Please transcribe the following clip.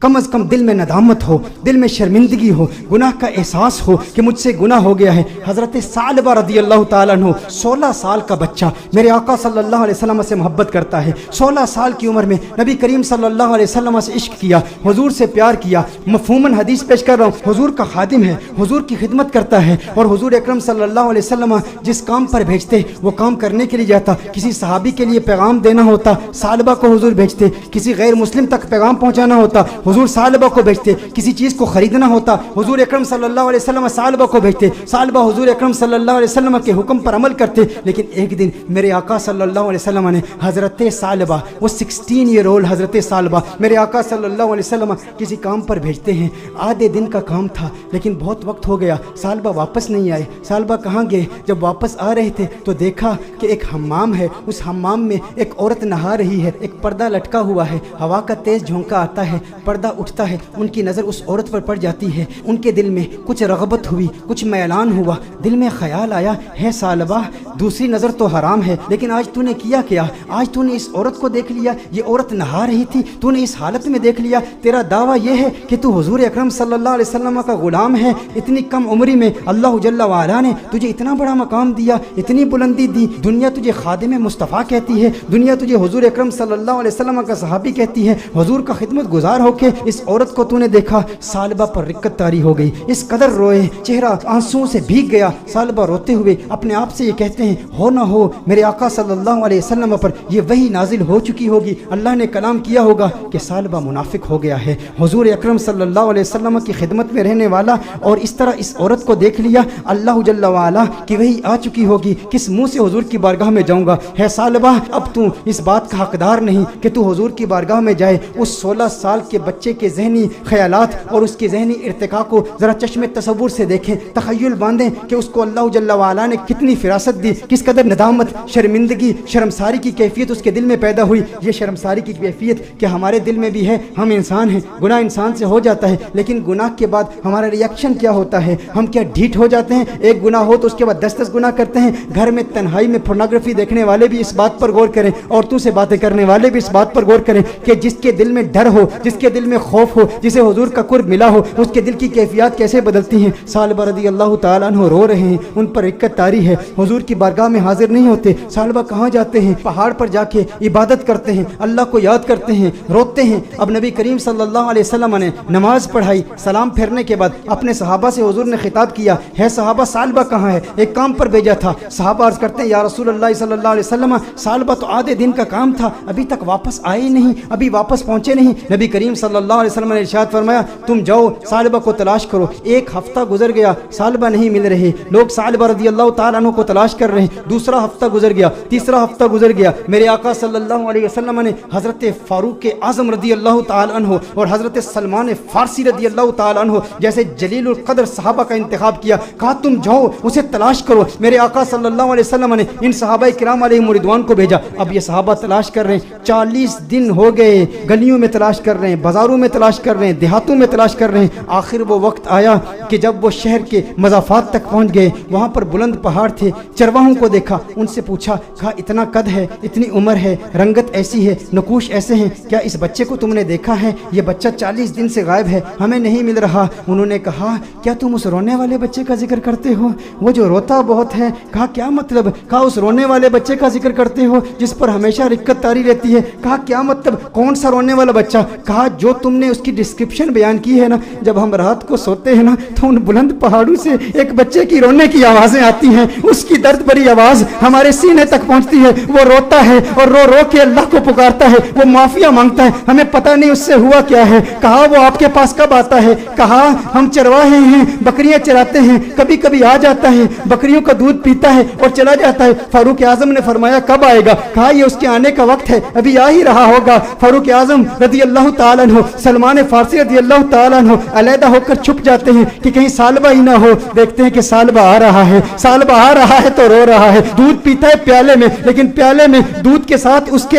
کم از کم دل میں ندامت ہو، دل میں شرمندگی ہو، گناہ کا احساس ہو کہ مجھ سے گناہ ہو گیا ہے۔ حضرت ثعلبہ رضی اللہ تعالیٰ عنہ 16 سال کا بچہ میرے آقا صلی اللہ علیہ وسلم سے محبت کرتا ہے۔ 16 سال کی عمر میں نبی کریم صلی اللہ علیہ وسلم سے عشق کیا، حضور سے پیار کیا۔ مفہوماً حدیث پیش کر رہا ہوں، حضور کا خادم ہے، حضور کی خدمت کرتا ہے، اور حضور اکرم صلی اللہ علیہ وسلم جس کام پر بھیجتے وہ کام کرنے کے لیے جاتا۔ کسی صحابی کے لیے پیغام دینا ہوتا، ثعلبہ کو حضور بھیجتے۔ کسی غیر مسلم تک پیغام پہنچانا ہوتا، حضور ثعلبہ کو بھیجتے۔ کسی چیز کو خریدنا ہوتا، حضور اکرم صلی اللہ علیہ وسلم ثعلبہ کو بھیجتے۔ ثعلبہ حضور اکرم صلی اللہ علیہ وسلم کے حکم پر عمل کرتے۔ لیکن ایک دن میرے آقا صلی اللہ علیہ وسلم نے حضرت ثعلبہ، وہ 16 ایئر اولڈ حضرت ثعلبہ میرے آقا صلی اللہ علیہ وسلم کسی کام پر بھیجتے ہیں۔ آدھے دن کا کام تھا لیکن بہت وقت ہو گیا، ثعلبہ واپس نہیں آئے۔ ثعلبہ کہاں گئے؟ جب واپس آ رہے تھے تو دیکھا کہ ایک حمام ہے، اس حمام میں ایک عورت نہا رہی ہے، ایک پردہ لٹکا ہوا ہے، ہوا کا تیز جھونکا آتا ہے، پردہ اٹھتا ہے، ان کی نظر اس عورت پر پڑ جاتی ہے۔ ان کے دل میں کچھ رغبت ہوئی، کچھ میلان ہوا، دل میں خیال آیا، ہے ثعلبہ دوسری نظر تو حرام ہے لیکن آج تو نے کیا کیا؟ آج تو نے اس عورت کو دیکھ لیا، یہ عورت نہا رہی تھی، تو نے اس حالت میں دیکھ لیا، تیرا دعویٰ یہ ہے کہ تو حضور اکرم صلی اللہ علیہ وسلم کا غلام ہے۔ اتنی کم عمری میں اللہ جل وعلا نے تجھے اتنا بڑا مقام دیا، اتنی بلندی دی، دنیا تجھے خادم مصطفیٰ کہتی ہے، دنیا تجھے حضور اکرم صلی اللہ علیہ وسلم کا صحابی کہتی ہے، حضور کا خدمت گزار ہو کے اس عورت کو تو نے دیکھا۔ ثعلبہ پر رقت طاری ہو گئی، اس قدر روئے، چہرہ آنسوؤں سے بھیگ گیا۔ ثعلبہ روتے ہوئے اپنے آپ سے یہ کہتے ہیں، ہو نہ ہو میرے آقا صلی اللہ علیہ وسلم پر یہ وحی نازل ہو چکی ہوگی، اللہ نے کلام کیا ہوگا کہ ثعلبہ منافق ہو گیا ہے، حضور اکرم صلی اللہ علیہ وسلم کی خدمت میں رہنے والا، اور اس طرح اس عورت کو دیکھ لیا، اللہ جل وعلا کی وحی آ چکی ہوگی، کس منہ سے حضور کی بارگاہ میں جاؤں گا؟ ہے ثعلبہ اب تو اس بات کا حقدار نہیں کہ تو حضور کی بارگاہ میں جائے۔ اس 16 سال کے بچے کے ذہنی خیالات اور اس کے ذہنی ارتقاء کو ذرا چشم تصور سے دیکھیں، تخیل باندھیں کہ اس کو اللہ جل وعلا نے کتنی فراست دی، کس قدر ندامت، شرمندگی، شرمساری کی کیفیت اس کے دل میں پیدا ہوئی۔ یہ شرمساری کی کیفیت کہ ہمارے دل میں بھی ہے، ہم انسان ہیں، گناہ انسان سے ہو جاتا ہے، لیکن گناہ کے بعد ہمارا ری ایکشن کیا ہوتا ہے؟ ہم کیا ڈھیٹ ہو جاتے ہیں؟ ایک گناہ ہو تو اس کے بعد 10 گناہ کرتے ہیں۔ گھر میں تنہائی میں پورنوگرافی دیکھنے والے بھی اس بات پر غور کریں، عورتوں سے باتیں کرنے والے بھی اس بات پر غور کریں کہ جس کے دل میں ڈر ہو، جس کے دل میں خوف ہو، جسے حضور کا قرب ملا ہو، اس کے دل کی کیفیات کیسے بدلتی ہیں۔ ثعلبہ رضی اللہ تعالیٰ عنہ رو رہے ہیں، ان پر رقت طاری ہے، حضور کی بارگاہ میں حاضر نہیں ہوتے۔ ثعلبہ کہاں جاتے ہیں؟ پہاڑ پر جا کے عبادت کرتے ہیں، اللہ کو یاد کرتے ہیں، روتے ہیں۔ اب نبی کریم صلی اللہ علیہ وسلم نے نماز پڑھائی، سلام پھیرنے کے بعد اپنے صحابہ سے حضور نے خطاب کیا، ہے صحابہ ثعلبہ کہاں ہے؟ ایک کام پر بھیجا تھا۔ صحابہ عرض کرتے ہیں، یا رسول اللہ صلی اللہ علیہ وسلم ثعلبہ تو آدھے دن کا کام تھا، ابھی تک واپس آئے نہیں، ابھی واپس پہنچے نہیں۔ نبی کریم صلی اللہ علیہ وسلم نے ارشاد فرمایا، تم جاؤ ثعلبہ کو تلاش کرو۔ ایک ہفتہ گزر گیا، ثعلبہ نہیں مل رہے، لوگ ثعلبہ رضی اللہ تعالیٰ عنہ کو تلاش کر رہے ہیں۔ دوسرا ہفتہ گزر گیا، تیسرا ہفتہ گزر گیا، میرے آقا صلی اللہ علیہ وسلم نے حضرت فاروق اعظم رضی اللہ تعالیٰ عنہ اور حضرت سلمان فارسی رضی اللہ تعالیٰ عنہ جیسے جلیل القدر صحابہ کا انتخاب کیا، کہا تم جاؤ اسے تلاش کرو۔ میرے آقا صلی اللہ علیہ وسلم نے ان صحابہ کرام علیہم رضوان کو بھیجا۔ اب یہ صحابہ تلاش کر رہے ہیں، 40 دن ہو گئے، گلیوں میں تلاش کر رہے ہیں، بازاروں میں تلاش کر رہے ہیں، دیہاتوں میں تلاش کر رہے ہیں۔ آخر وہ وقت آیا کہ جب وہ شہر کے مضافات تک پہنچ گئے، وہاں پر بلند پہاڑ تھے، چرواہوں کو دیکھا، ان سے پوچھا، کہا اتنا قد ہے، اتنی عمر ہے، رنگت ایسی ہے، نقوش ایسے ہیں، کیا اس بچے کو تم نے دیکھا ہے؟ یہ بچہ 40 دن سے غائب ہے، ہمیں نہیں مل رہا۔ انہوں نے کہا، کیا تم اس رونے والے بچے کا ذکر کرتے ہو، وہ جو روتا بہت ہے؟ کہا کیا مطلب؟ کہا اس رونے والے بچے کا ذکر کرتے ہو جس پر ہمیشہ رقت طاری رہتی ہے؟ کہا کیا مطلب، کون سا رونے والا بچہ؟ کہا جو تم نے اس کی ڈسکرپشن بیان کی ہے نا، جب ہم رات کو سوتے ہیں نا تو ان بلند پہاڑوں سے ایک بچے کی رونے کی آوازیں آتی ہیں، اس کی درد بھری آواز ہمارے سینے تک پہنچتی ہے، وہ روتا ہے اور رو رو کے اللہ کو پکارتا ہے، وہ معافیا مانگتا ہے، ہمیں پتہ نہیں اس سے ہوا کیا ہے۔ کہا وہ آپ کے پاس کب آتا ہے؟ کہا ہم چرواہے ہیں، بکریاں چراتے ہیں، کبھی کبھی آ جاتا ہے، بکریوں کا دودھ پیتا ہے اور چلا جاتا ہے۔ فاروق اعظم نے فرمایا کب آئے گا؟ کہا یہ اس کے آنے کا وقت ہے، ابھی آ ہی رہا ہوگا۔ فاروق اعظم رضی اللہ تعالیٰ عنہ، سلمان فارسی رضی اللہ تعالیٰ عنہ علیحدہ ہو کر چھپ جاتے ہیں کہ کہیں ثعلبہ ہی نہ ہو۔ دیکھتے ہیں کہ ثعلبہ آ رہا ہے، ثعلبہ آ رہا ہے تو رو رہا ہے، دودھ پیتا ہے پیالے میں، لیکن پیالے میں دودھ کے ساتھ اس کے